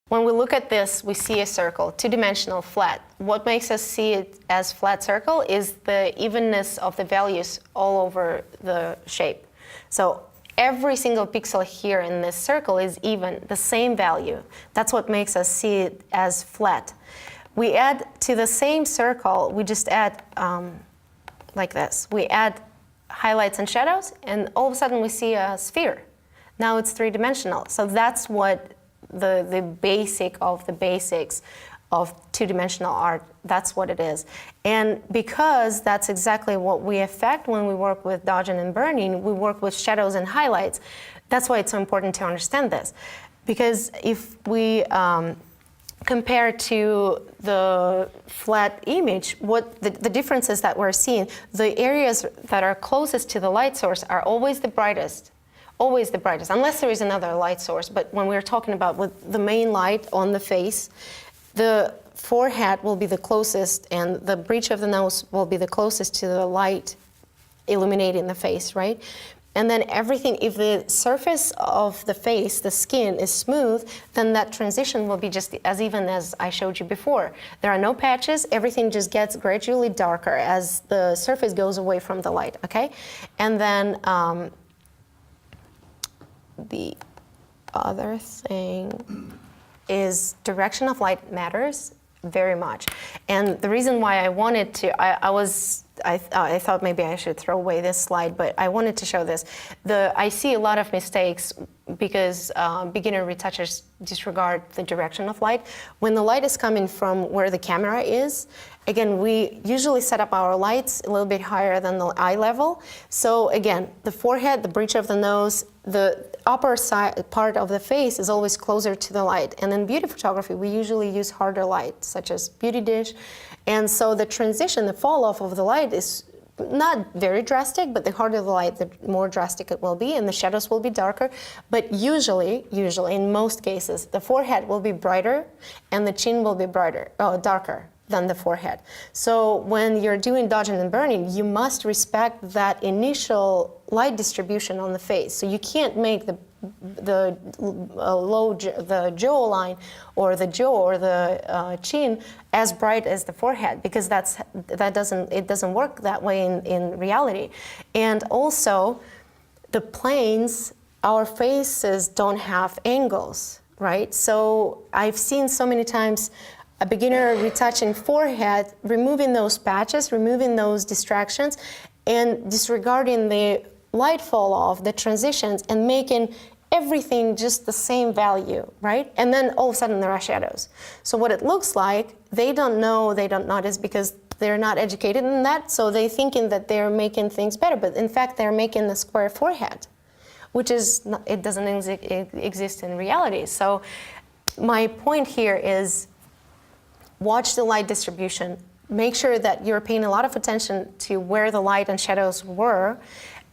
When we look at this, we see a circle, two-dimensional, flat. What makes us see it as flat circle is the evenness of the values all over the shape. So every single pixel here in this circle is even, the same value. That's what makes us see it as flat. We add to the same circle, we just add like this. We add highlights and shadows, and all of a sudden we see a sphere. Now it's three-dimensional. So that's what the basic of the basics of two-dimensional art, that's what it is. And because that's exactly what we affect when we work with dodging and burning, we work with shadows and highlights. That's why it's so important to understand this. Because if we compare to the flat image, what the differences that we're seeing, the areas that are closest to the light source are always the brightest. Always the brightest, unless there is another light source. But when we're talking about with the main light on the face, the forehead will be the closest, and the bridge of the nose will be the closest to the light illuminating the face, right? And then everything, if the surface of the face, the skin, is smooth, then that transition will be just as even as I showed you before. There are no patches, everything just gets gradually darker as the surface goes away from the light, okay? And then the other thing is direction of light matters very much. And the reason why I wanted to, I thought maybe I should throw away this slide, but I wanted to show this. I see a lot of mistakes because beginner retouchers disregard the direction of light. When the light is coming from where the camera is, again, we usually set up our lights a little bit higher than the eye level. So again, the forehead, the bridge of the nose, the upper side part of the face is always closer to the light. And in beauty photography, we usually use harder light, such as beauty dish. And so the transition, the fall off of the light is not very drastic, but the harder the light, the more drastic it will be, and the shadows will be darker. But usually, in most cases, the forehead will be brighter and the chin will be darker than the forehead. So when you're doing dodging and burning, you must respect that initial light distribution on the face. So you can't make the jawline or the jaw or the chin as bright as the forehead, because it doesn't work that way in reality. And also the planes, our faces don't have angles, right? So I've seen so many times a beginner retouching forehead, removing those patches, removing those distractions, and disregarding the light fall off, the transitions, and making everything just the same value, right? And then all of a sudden there are shadows. So what it looks like, they don't know, they don't notice because they're not educated in that, so they're thinking that they're making things better, but in fact they're making the square forehead, which is, it doesn't exist in reality. So my point here is, watch the light distribution. Make sure that you're paying a lot of attention to where the light and shadows were,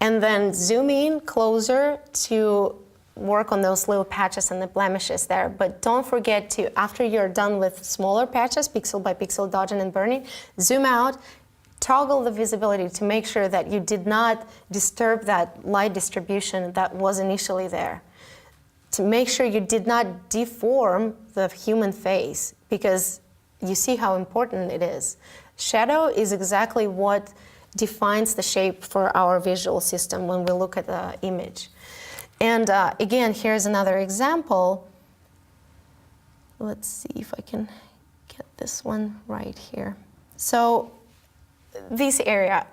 and then zoom in closer to work on those little patches and the blemishes there. But don't forget to, after you're done with smaller patches, pixel by pixel dodging and burning, zoom out, toggle the visibility to make sure that you did not disturb that light distribution that was initially there. To make sure you did not deform the human face, because you see how important it is. Shadow is exactly what defines the shape for our visual system when we look at the image. And again, here's another example. Let's see if I can get this one right here. So this area,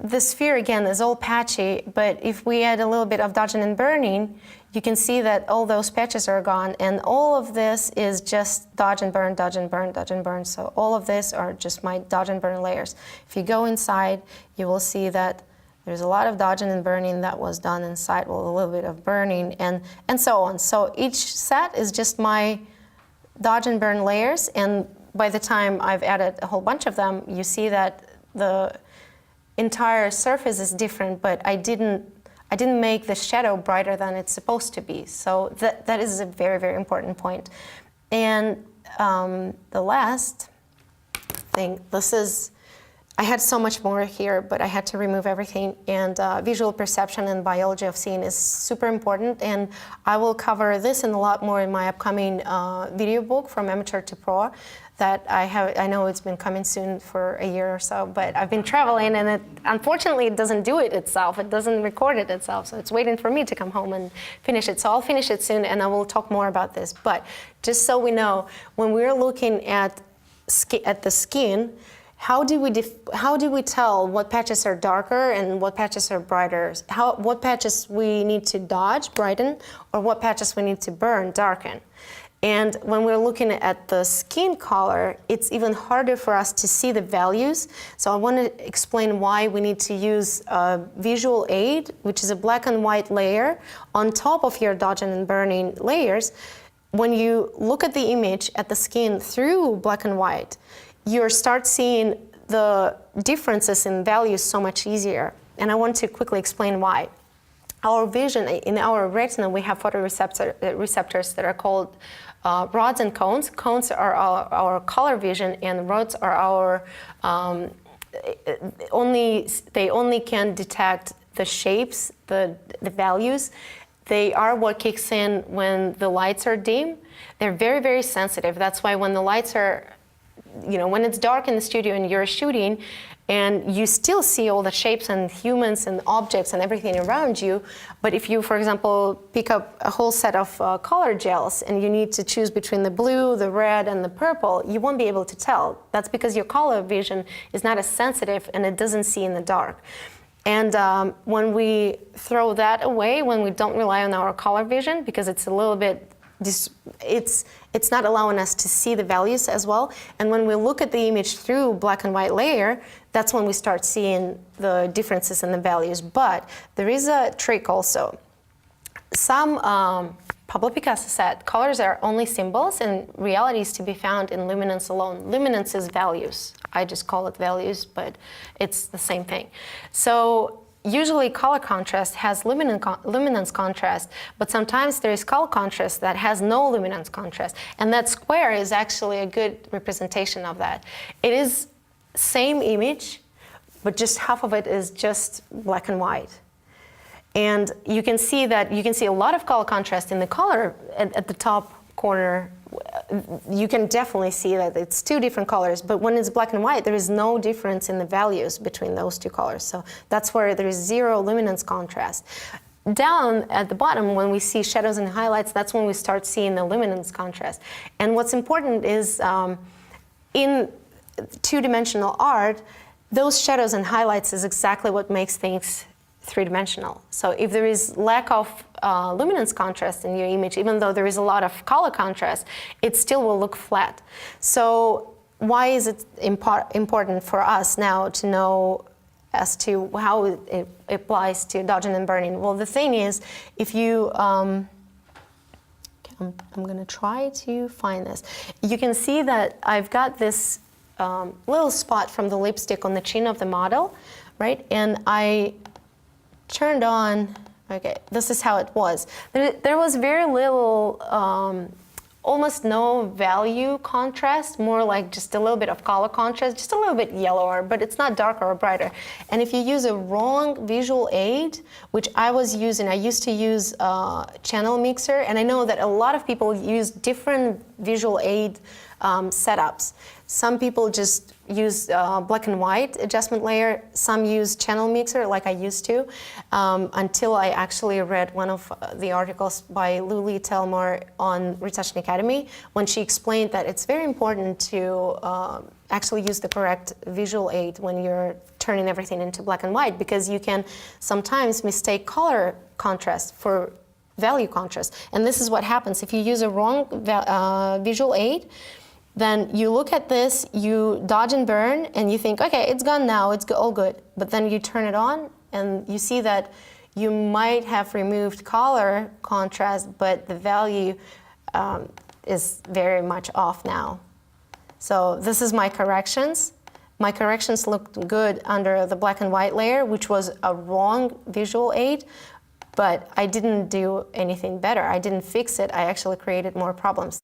the sphere again is all patchy, but if we add a little bit of dodging and burning, you can see that all those patches are gone, and all of this is just dodge and burn, dodge and burn, dodge and burn. So all of this are just my dodge and burn layers. If you go inside, you will see that there's a lot of dodging and burning that was done inside, with a little bit of burning, and so on. So each set is just my dodge and burn layers, and by the time I've added a whole bunch of them, you see that the entire surface is different, but I didn't make the shadow brighter than it's supposed to be. So that is a very, very important point. And the last thing, this is, I had so much more here, but I had to remove everything. And visual perception and biology of seeing is super important. And I will cover this and a lot more in my upcoming video book, From Amateur to Pro, that I know it's been coming soon for a year or so, but I've been traveling and unfortunately it doesn't do it itself. It doesn't record it itself. So it's waiting for me to come home and finish it. So I'll finish it soon and I will talk more about this. But just so we know, when we're looking at the skin, how do we tell what patches are darker and what patches are brighter? What patches we need to dodge, brighten, or what patches we need to burn, darken? And when we're looking at the skin color, it's even harder for us to see the values. So I want to explain why we need to use a visual aid, which is a black and white layer on top of your dodging and burning layers. When you look at the image at the skin through black and white, you start seeing the differences in values so much easier. And I want to quickly explain why. Our vision, in our retina, we have photoreceptors that are called rods and cones. Cones are our color vision, and rods are our they only can detect the shapes, the values. They are what kicks in when the lights are dim. They're very, very sensitive. That's why when the lights are, when it's dark in the studio and you're shooting, and you still see all the shapes and humans and objects and everything around you, but if you, for example, pick up a whole set of color gels and you need to choose between the blue, the red, and the purple, you won't be able to tell. That's because your color vision is not as sensitive and it doesn't see in the dark. And when we throw that away, when we don't rely on our color vision, because it's a little bit, it's not allowing us to see the values as well. And when we look at the image through black and white layer, that's when we start seeing the differences in the values. But there is a trick also. Pablo Picasso said, colors are only symbols and reality is to be found in luminance alone. Luminance is values. I just call it values, but it's the same thing. So usually color contrast has luminance contrast, but sometimes there is color contrast that has no luminance contrast. And that square is actually a good representation of that. It is same image, but just half of it is just black and white. And you can see a lot of color contrast in the color at the top corner. You can definitely see that it's two different colors, but when it's black and white, there is no difference in the values between those two colors. So that's where there is zero luminance contrast. Down at the bottom, when we see shadows and highlights, that's when we start seeing the luminance contrast. And what's important is in two-dimensional art, those shadows and highlights is exactly what makes things three-dimensional. So if there is lack of luminance contrast in your image, even though there is a lot of color contrast, it still will look flat. So why is it important for us now to know as to how it applies to dodging and burning? Well, the thing is, if you I'm going to try to find this. You can see that I've got this little spot from the lipstick on the chin of the model, right? And I turned on, okay, this is how it was. There was very little, almost no value contrast, more like just a little bit of color contrast, just a little bit yellower, but it's not darker or brighter. And if you use a wrong visual aid, which I used to use channel mixer, and I know that a lot of people use different visual aid setups. Some people just use black and white adjustment layer. Some use channel mixer like I used to, until I actually read one of the articles by Luli Telmore on Retouching Academy, when she explained that it's very important to actually use the correct visual aid when you're turning everything into black and white, because you can sometimes mistake color contrast for value contrast. And this is what happens if you use a wrong visual aid. Then you look at this, you dodge and burn, and you think, okay, it's gone now, it's all good. But then you turn it on, and you see that you might have removed color contrast, but the value is very much off now. So this is my corrections. My corrections looked good under the black and white layer, which was a wrong visual aid, but I didn't do anything better. I didn't fix it, I actually created more problems.